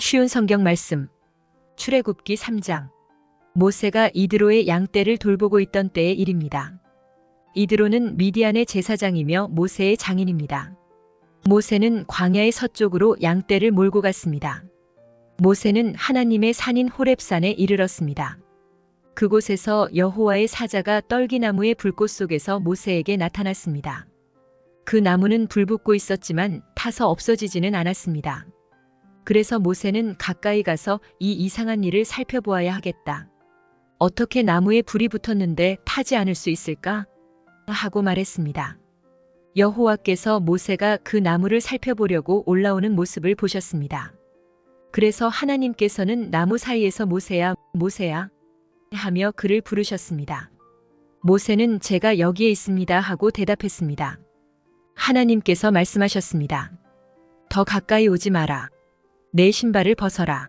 쉬운 성경 말씀. 출애굽기 3장. 모세가 이드로의 양떼를 돌보고 있던 때의 일입니다. 이드로는 미디안의 제사장이며 모세의 장인입니다. 모세는 광야의 서쪽으로 양떼를 몰고 갔습니다. 모세는 하나님의 산인 호렙산에 이르렀습니다. 그곳에서 여호와의 사자가 떨기나무의 불꽃 속에서 모세에게 나타났습니다. 그 나무는 불붙고 있었지만 타서 없어지지는 않았습니다. 그래서 모세는 가까이 가서 이 이상한 일을 살펴보아야 하겠다. 어떻게 나무에 불이 붙었는데 타지 않을 수 있을까? 하고 말했습니다. 여호와께서 모세가 그 나무를 살펴보려고 올라오는 모습을 보셨습니다. 그래서 하나님께서는 나무 사이에서 모세야, 모세야 하며 그를 부르셨습니다. 모세는 제가 여기에 있습니다 하고 대답했습니다. 하나님께서 말씀하셨습니다. 더 가까이 오지 마라. 내 신발을 벗어라.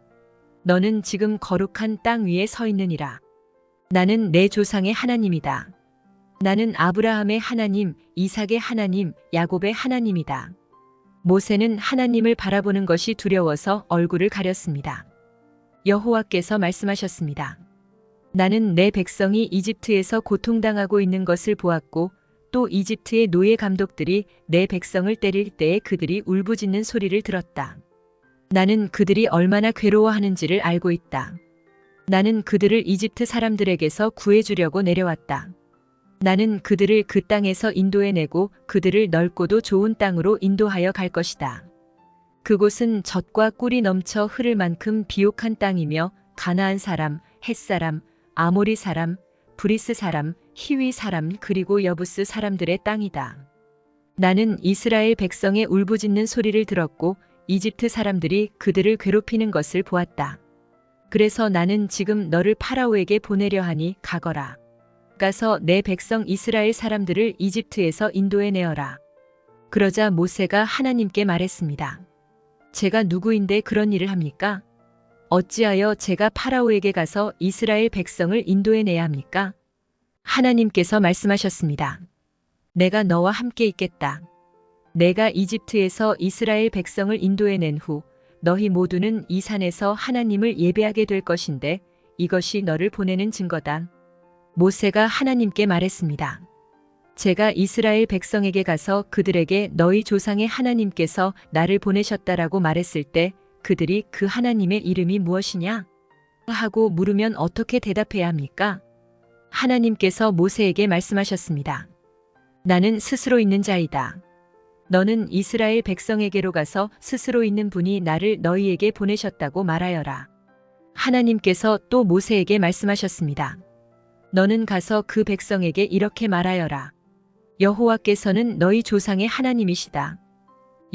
너는 지금 거룩한 땅 위에 서 있느니라. 나는 내 조상의 하나님이다. 나는 아브라함의 하나님, 이삭의 하나님, 야곱의 하나님이다. 모세는 하나님을 바라보는 것이 두려워서 얼굴을 가렸습니다. 여호와께서 말씀하셨습니다. 나는 내 백성이 이집트에서 고통당하고 있는 것을 보았고 또 이집트의 노예 감독들이 내 백성을 때릴 때에 그들이 울부짖는 소리를 들었다. 나는 그들이 얼마나 괴로워하는지를 알고 있다. 나는 그들을 이집트 사람들에게서 구해주려고 내려왔다. 나는 그들을 그 땅에서 인도해내고 그들을 넓고도 좋은 땅으로 인도하여 갈 것이다. 그곳은 젖과 꿀이 넘쳐 흐를 만큼 비옥한 땅이며 가나안 사람, 헷 사람, 아모리 사람, 브리스 사람, 히위 사람 그리고 여부스 사람들의 땅이다. 나는 이스라엘 백성의 울부짖는 소리를 들었고 이집트 사람들이 그들을 괴롭히는 것을 보았다. 그래서 나는 지금 너를 파라오에게 보내려 하니 가거라. 가서 내 백성 이스라엘 사람들을 이집트에서 인도해내어라. 그러자 모세가 하나님께 말했습니다. 제가 누구인데 그런 일을 합니까? 어찌하여 제가 파라오에게 가서 이스라엘 백성을 인도해내야 합니까? 하나님께서 말씀하셨습니다. 내가 너와 함께 있겠다. 내가 이집트에서 이스라엘 백성을 인도해낸 후 너희 모두는 이 산에서 하나님을 예배하게 될 것인데 이것이 너를 보내는 증거다. 모세가 하나님께 말했습니다. 제가 이스라엘 백성에게 가서 그들에게 너희 조상의 하나님께서 나를 보내셨다라고 말했을 때 그들이 그 하나님의 이름이 무엇이냐? 하고 물으면 어떻게 대답해야 합니까? 하나님께서 모세에게 말씀하셨습니다. 나는 스스로 있는 자이다. 너는 이스라엘 백성에게로 가서 스스로 있는 분이 나를 너희에게 보내셨다고 말하여라. 하나님께서 또 모세에게 말씀하셨습니다. 너는 가서 그 백성에게 이렇게 말하여라. 여호와께서는 너희 조상의 하나님이시다.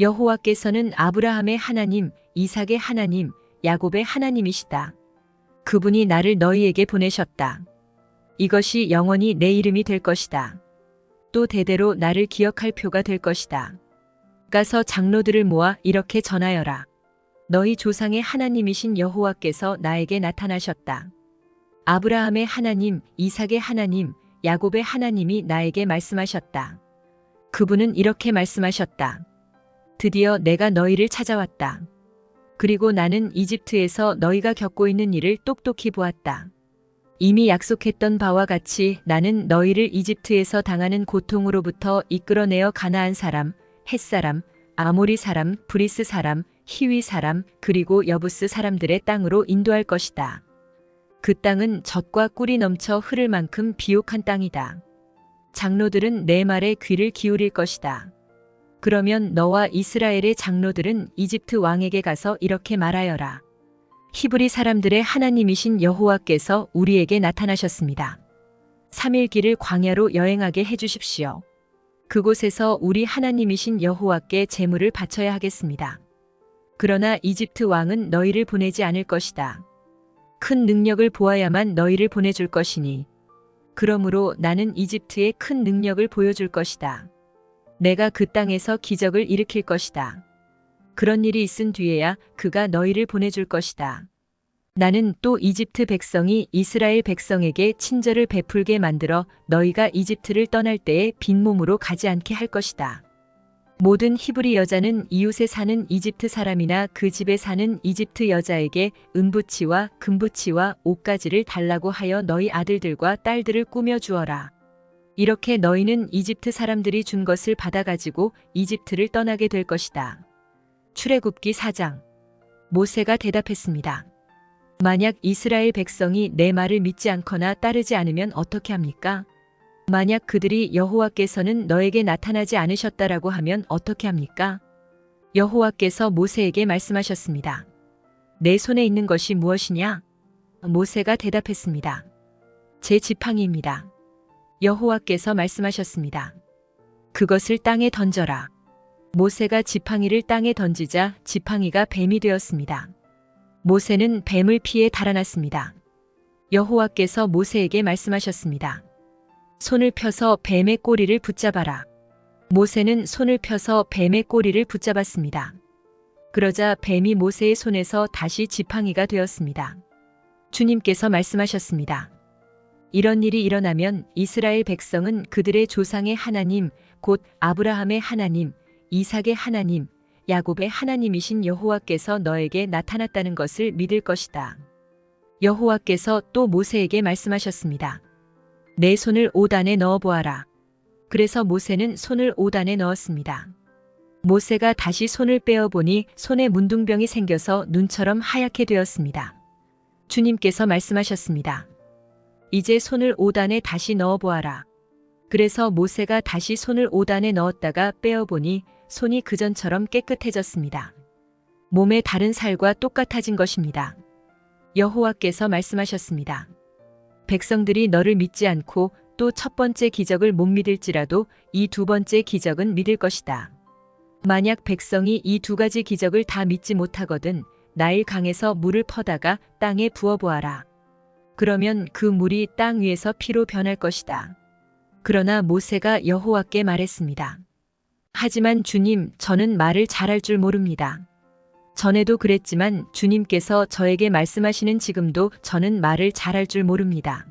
여호와께서는 아브라함의 하나님, 이삭의 하나님, 야곱의 하나님이시다. 그분이 나를 너희에게 보내셨다. 이것이 영원히 내 이름이 될 것이다. 또 대대로 나를 기억할 표가 될 것이다. 가서 장로들을 모아 이렇게 전하여라. 너희 조상의 하나님이신 여호와께서 나에게 나타나셨다. 아브라함의 하나님, 이삭의 하나님, 야곱의 하나님이 나에게 말씀하셨다. 그분은 이렇게 말씀하셨다. 드디어 내가 너희를 찾아왔다. 그리고 나는 이집트에서 너희가 겪고 있는 일을 똑똑히 보았다. 이미 약속했던 바와 같이 나는 너희를 이집트에서 당하는 고통으로부터 이끌어내어 가나안 사람, 헷 사람, 아모리 사람, 브리스 사람, 히위 사람, 그리고 여부스 사람들의 땅으로 인도할 것이다. 그 땅은 젖과 꿀이 넘쳐 흐를 만큼 비옥한 땅이다. 장로들은 내 말에 귀를 기울일 것이다. 그러면 너와 이스라엘의 장로들은 이집트 왕에게 가서 이렇게 말하여라. 히브리 사람들의 하나님이신 여호와께서 우리에게 나타나셨습니다. 3일 길을 광야로 여행하게 해주십시오. 그곳에서 우리 하나님이신 여호와께 제물을 바쳐야 하겠습니다. 그러나 이집트 왕은 너희를 보내지 않을 것이다. 큰 능력을 보아야만 너희를 보내줄 것이니 그러므로 나는 이집트에 큰 능력을 보여줄 것이다. 내가 그 땅에서 기적을 일으킬 것이다. 그런 일이 있은 뒤에야 그가 너희를 보내줄 것이다. 나는 또 이집트 백성이 이스라엘 백성에게 친절을 베풀게 만들어 너희가 이집트를 떠날 때에 빈몸으로 가지 않게 할 것이다. 모든 히브리 여자는 이웃에 사는 이집트 사람이나 그 집에 사는 이집트 여자에게 은부치와 금부치와 옷가지를 달라고 하여 너희 아들들과 딸들을 꾸며 주어라. 이렇게 너희는 이집트 사람들이 준 것을 받아가지고 이집트를 떠나게 될 것이다. 출애굽기 4장. 모세가 대답했습니다. 만약 이스라엘 백성이 내 말을 믿지 않거나 따르지 않으면 어떻게 합니까? 만약 그들이 여호와께서는 너에게 나타나지 않으셨다라고 하면 어떻게 합니까? 여호와께서 모세에게 말씀하셨습니다. 내 손에 있는 것이 무엇이냐? 모세가 대답했습니다. 제 지팡이입니다. 여호와께서 말씀하셨습니다. 그것을 땅에 던져라. 모세가 지팡이를 땅에 던지자 지팡이가 뱀이 되었습니다. 모세는 뱀을 피해 달아났습니다. 여호와께서 모세에게 말씀하셨습니다. 손을 펴서 뱀의 꼬리를 붙잡아라. 모세는 손을 펴서 뱀의 꼬리를 붙잡았습니다. 그러자 뱀이 모세의 손에서 다시 지팡이가 되었습니다. 주님께서 말씀하셨습니다. 이런 일이 일어나면 이스라엘 백성은 그들의 조상의 하나님, 곧 아브라함의 하나님, 이삭의 하나님, 야곱의 하나님이신 여호와께서 너에게 나타났다는 것을 믿을 것이다. 여호와께서 또 모세에게 말씀하셨습니다. 내 손을 옷 안에 넣어 보아라. 그래서 모세는 손을 옷 안에 넣었습니다. 모세가 다시 손을 빼어 보니 손에 문둥병이 생겨서 눈처럼 하얗게 되었습니다. 주님께서 말씀하셨습니다. 이제 손을 옷 안에 다시 넣어 보아라. 그래서 모세가 다시 손을 옷 안에 넣었다가 빼어 보니 손이 그전처럼 깨끗해졌습니다. 몸의 다른 살과 똑같아진 것입니다. 여호와께서 말씀하셨습니다. 백성들이 너를 믿지 않고 또 첫 번째 기적을 못 믿을지라도 이 두 번째 기적은 믿을 것이다. 만약 백성이 이 두 가지 기적을 다 믿지 못하거든 나일 강에서 물을 퍼다가 땅에 부어보아라. 그러면 그 물이 땅 위에서 피로 변할 것이다. 그러나 모세가 여호와께 말했습니다. 하지만 주님, 저는 말을 잘할 줄 모릅니다. 전에도 그랬지만 주님께서 저에게 말씀하시는 지금도 저는 말을 잘할 줄 모릅니다.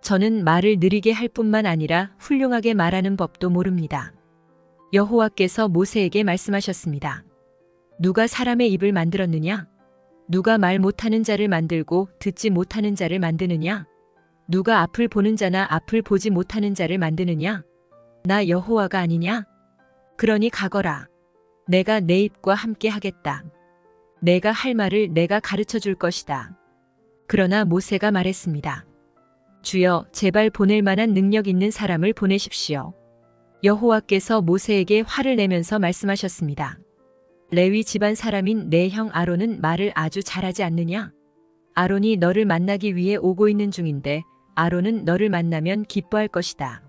저는 말을 느리게 할 뿐만 아니라 훌륭하게 말하는 법도 모릅니다. 여호와께서 모세에게 말씀하셨습니다. 누가 사람의 입을 만들었느냐? 누가 말 못하는 자를 만들고 듣지 못하는 자를 만드느냐? 누가 앞을 보는 자나 앞을 보지 못하는 자를 만드느냐? 나 여호와가 아니냐? 그러니 가거라. 내가 내 입과 함께 하겠다. 내가 할 말을 내가 가르쳐 줄 것이다. 그러나 모세가 말했습니다. 주여, 제발 보낼 만한 능력 있는 사람을 보내십시오. 여호와께서 모세에게 화를 내면서 말씀하셨습니다. 레위 집안 사람인 내 형 아론은 말을 아주 잘하지 않느냐? 아론이 너를 만나기 위해 오고 있는 중인데 아론은 너를 만나면 기뻐할 것이다.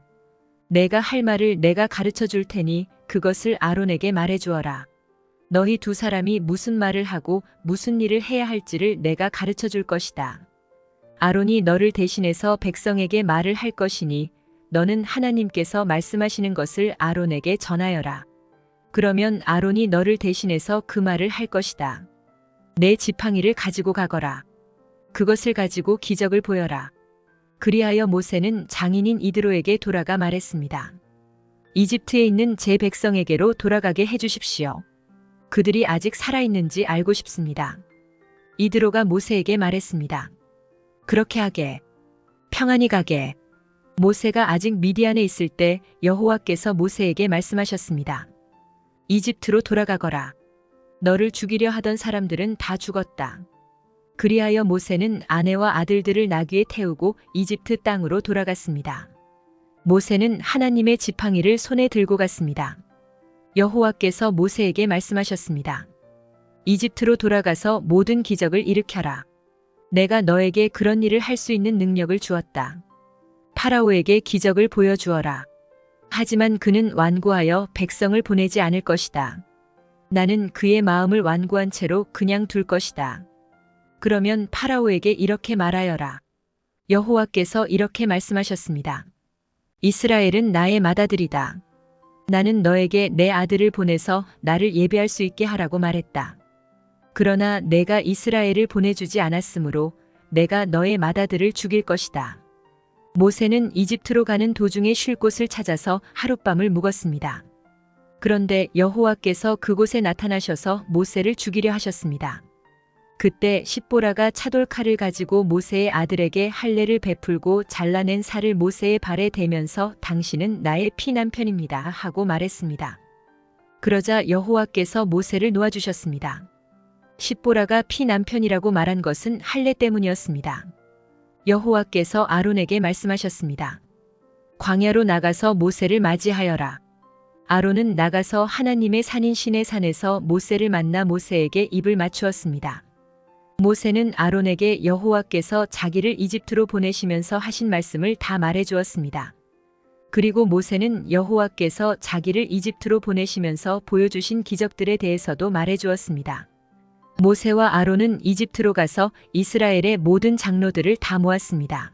내가 할 말을 내가 가르쳐 줄 테니 그것을 아론에게 말해 주어라. 너희 두 사람이 무슨 말을 하고 무슨 일을 해야 할지를 내가 가르쳐 줄 것이다. 아론이 너를 대신해서 백성에게 말을 할 것이니 너는 하나님께서 말씀하시는 것을 아론에게 전하여라. 그러면 아론이 너를 대신해서 그 말을 할 것이다. 내 지팡이를 가지고 가거라. 그것을 가지고 기적을 보여라. 그리하여 모세는 장인인 이드로에게 돌아가 말했습니다. 이집트에 있는 제 백성에게로 돌아가게 해주십시오. 그들이 아직 살아있는지 알고 싶습니다. 이드로가 모세에게 말했습니다. 그렇게 하게. 평안히 가게. 모세가 아직 미디안에 있을 때 여호와께서 모세에게 말씀하셨습니다. 이집트로 돌아가거라. 너를 죽이려 하던 사람들은 다 죽었다. 그리하여 모세는 아내와 아들들을 나귀에 태우고 이집트 땅으로 돌아갔습니다. 모세는 하나님의 지팡이를 손에 들고 갔습니다. 여호와께서 모세에게 말씀하셨습니다. 이집트로 돌아가서 모든 기적을 일으켜라. 내가 너에게 그런 일을 할 수 있는 능력을 주었다. 파라오에게 기적을 보여주어라. 하지만 그는 완고하여 백성을 보내지 않을 것이다. 나는 그의 마음을 완고한 채로 그냥 둘 것이다. 그러면 파라오에게 이렇게 말하여라. 여호와께서 이렇게 말씀하셨습니다. 이스라엘은 나의 맏아들이다. 나는 너에게 내 아들을 보내서 나를 예배할 수 있게 하라고 말했다. 그러나 내가 이스라엘을 보내주지 않았으므로 내가 너의 맏아들을 죽일 것이다. 모세는 이집트로 가는 도중에 쉴 곳을 찾아서 하룻밤을 묵었습니다. 그런데 여호와께서 그곳에 나타나셔서 모세를 죽이려 하셨습니다. 그때 십보라가 차돌칼을 가지고 모세의 아들에게 할례를 베풀고 잘라낸 살을 모세의 발에 대면서 당신은 나의 피남편입니다 하고 말했습니다. 그러자 여호와께서 모세를 놓아주셨습니다. 십보라가 피남편이라고 말한 것은 할례 때문이었습니다. 여호와께서 아론에게 말씀하셨습니다. 광야로 나가서 모세를 맞이하여라. 아론은 나가서 하나님의 산인 시내산에서 모세를 만나 모세에게 입을 맞추었습니다. 모세는 아론에게 여호와께서 자기를 이집트로 보내시면서 하신 말씀을 다 말해주었습니다. 그리고 모세는 여호와께서 자기를 이집트로 보내시면서 보여주신 기적들에 대해서도 말해주었습니다. 모세와 아론은 이집트로 가서 이스라엘의 모든 장로들을 다 모았습니다.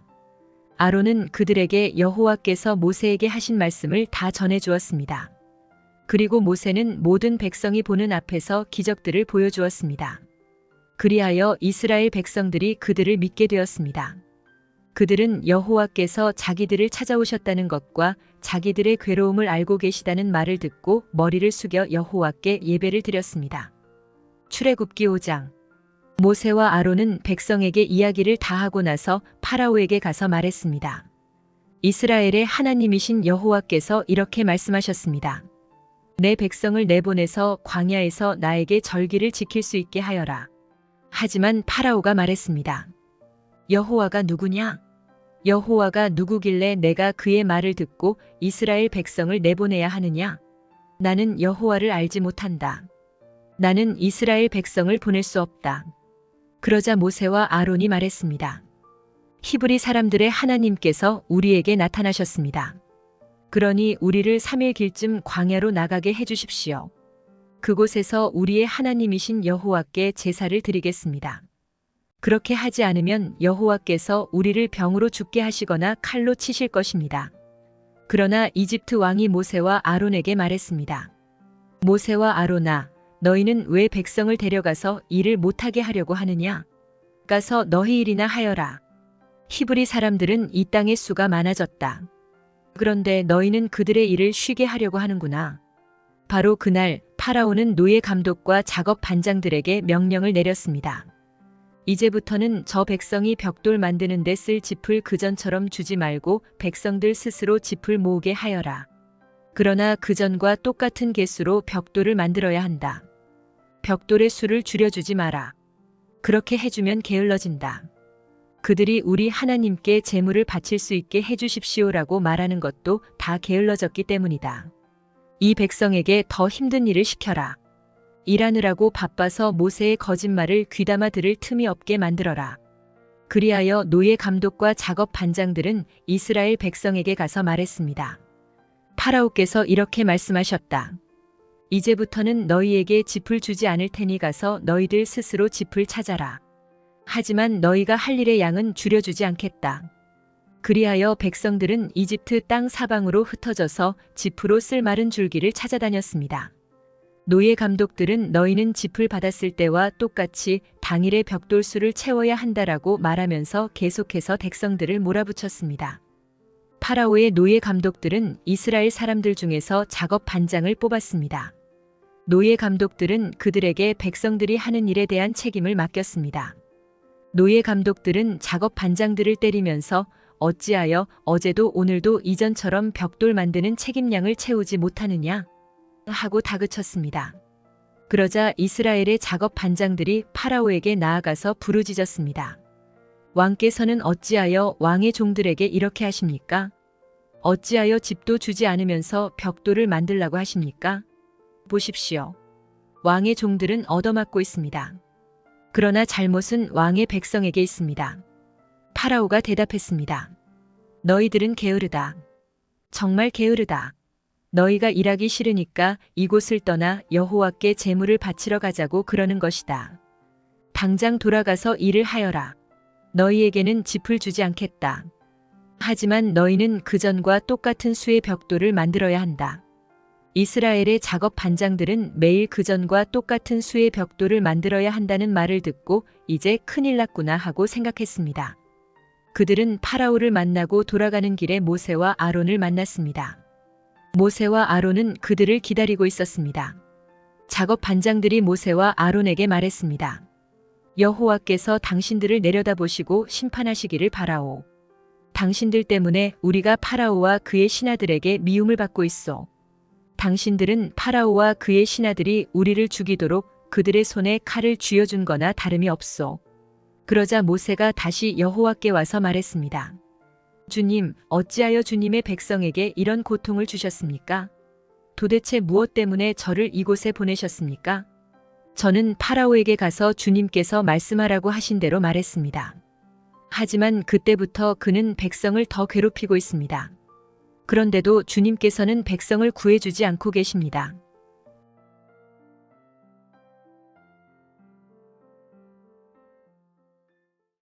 아론은 그들에게 여호와께서 모세에게 하신 말씀을 다 전해주었습니다. 그리고 모세는 모든 백성이 보는 앞에서 기적들을 보여주었습니다. 그리하여 이스라엘 백성들이 그들을 믿게 되었습니다. 그들은 여호와께서 자기들을 찾아오셨다는 것과 자기들의 괴로움을 알고 계시다는 말을 듣고 머리를 숙여 여호와께 예배를 드렸습니다. 출애굽기 5장. 모세와 아론은 백성에게 이야기를 다 하고 나서 파라오에게 가서 말했습니다. 이스라엘의 하나님이신 여호와께서 이렇게 말씀하셨습니다. 내 백성을 내보내서 광야에서 나에게 절기를 지킬 수 있게 하여라. 하지만 파라오가 말했습니다. 여호와가 누구냐? 여호와가 누구길래 내가 그의 말을 듣고 이스라엘 백성을 내보내야 하느냐? 나는 여호와를 알지 못한다. 나는 이스라엘 백성을 보낼 수 없다. 그러자 모세와 아론이 말했습니다. 히브리 사람들의 하나님께서 우리에게 나타나셨습니다. 그러니 우리를 3일 길쯤 광야로 나가게 해주십시오. 그곳에서 우리의 하나님이신 여호와께 제사를 드리겠습니다. 그렇게 하지 않으면 여호와께서 우리를 병으로 죽게 하시거나 칼로 치실 것입니다. 그러나 이집트 왕이 모세와 아론에게 말했습니다. 모세와 아론아, 너희는 왜 백성을 데려가서 일을 못하게 하려고 하느냐? 가서 너희 일이나 하여라. 히브리 사람들은 이 땅의 수가 많아졌다. 그런데 너희는 그들의 일을 쉬게 하려고 하는구나. 바로 그날 파라오는 노예 감독과 작업 반장들에게 명령을 내렸습니다. 이제부터는 저 백성이 벽돌 만드는 데 쓸 짚을 그전처럼 주지 말고 백성들 스스로 짚을 모으게 하여라. 그러나 그전과 똑같은 개수로 벽돌을 만들어야 한다. 벽돌의 수를 줄여주지 마라. 그렇게 해주면 게을러진다. 그들이 우리 하나님께 제물을 바칠 수 있게 해주십시오라고 말하는 것도 다 게을러졌기 때문이다. 이 백성에게 더 힘든 일을 시켜라. 일하느라고 바빠서 모세의 거짓말을 귀담아 들을 틈이 없게 만들어라. 그리하여 노예 감독과 작업 반장들은 이스라엘 백성에게 가서 말했습니다. 파라오께서 이렇게 말씀하셨다. 이제부터는 너희에게 짚을 주지 않을 테니 가서 너희들 스스로 짚을 찾아라. 하지만 너희가 할 일의 양은 줄여주지 않겠다. 그리하여 백성들은 이집트 땅 사방으로 흩어져서 짚으로 쓸 마른 줄기를 찾아다녔습니다. 노예 감독들은 너희는 짚을 받았을 때와 똑같이 당일의 벽돌수를 채워야 한다라고 말하면서 계속해서 백성들을 몰아붙였습니다. 파라오의 노예 감독들은 이스라엘 사람들 중에서 작업 반장을 뽑았습니다. 노예 감독들은 그들에게 백성들이 하는 일에 대한 책임을 맡겼습니다. 노예 감독들은 작업 반장들을 때리면서 어찌하여 어제도 오늘도 이전처럼 벽돌 만드는 책임량을 채우지 못하느냐? 하고 다그쳤습니다. 그러자 이스라엘의 작업 반장들이 파라오에게 나아가서 부르짖었습니다. 왕께서는 어찌하여 왕의 종들에게 이렇게 하십니까? 어찌하여 집도 주지 않으면서 벽돌을 만들라고 하십니까? 보십시오. 왕의 종들은 얻어맞고 있습니다. 그러나 잘못은 왕의 백성에게 있습니다. 파라오가 대답했습니다. 너희들은 게으르다. 정말 게으르다. 너희가 일하기 싫으니까 이곳을 떠나 여호와께 제물을 바치러 가자고 그러는 것이다. 당장 돌아가서 일을 하여라. 너희에게는 짚을 주지 않겠다. 하지만 너희는 그전과 똑같은 수의 벽돌을 만들어야 한다. 이스라엘의 작업 반장들은 매일 그전과 똑같은 수의 벽돌을 만들어야 한다는 말을 듣고 이제 큰일 났구나 하고 생각했습니다. 그들은 파라오를 만나고 돌아가는 길에 모세와 아론을 만났습니다. 모세와 아론은 그들을 기다리고 있었습니다. 작업 반장들이 모세와 아론에게 말했습니다. 여호와께서 당신들을 내려다보시고 심판하시기를 바라오. 당신들 때문에 우리가 파라오와 그의 신하들에게 미움을 받고 있어. 당신들은 파라오와 그의 신하들이 우리를 죽이도록 그들의 손에 칼을 쥐어준 거나 다름이 없소. 그러자 모세가 다시 여호와께 와서 말했습니다. 주님, 어찌하여 주님의 백성에게 이런 고통을 주셨습니까? 도대체 무엇 때문에 저를 이곳에 보내셨습니까? 저는 파라오에게 가서 주님께서 말씀하라고 하신 대로 말했습니다. 하지만 그때부터 그는 백성을 더 괴롭히고 있습니다. 그런데도 주님께서는 백성을 구해주지 않고 계십니다.